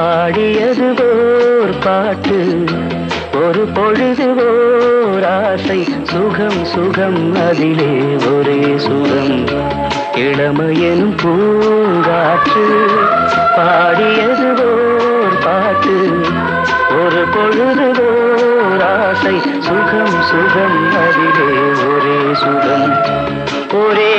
பாடியது ஓர் பாட்டு, ஒரு பொழுது ஓர் ஆசை, சுகம் சுகம் அதிலே ஒரே சுகம், இளமையெனும் பூங்காற்று. பாடியது ஓர் பாட்டு, ஒரு பொழுது ஓர் ஆசை, சுகம் சுகம் அதிலே ஒரே சுகம், ஒரே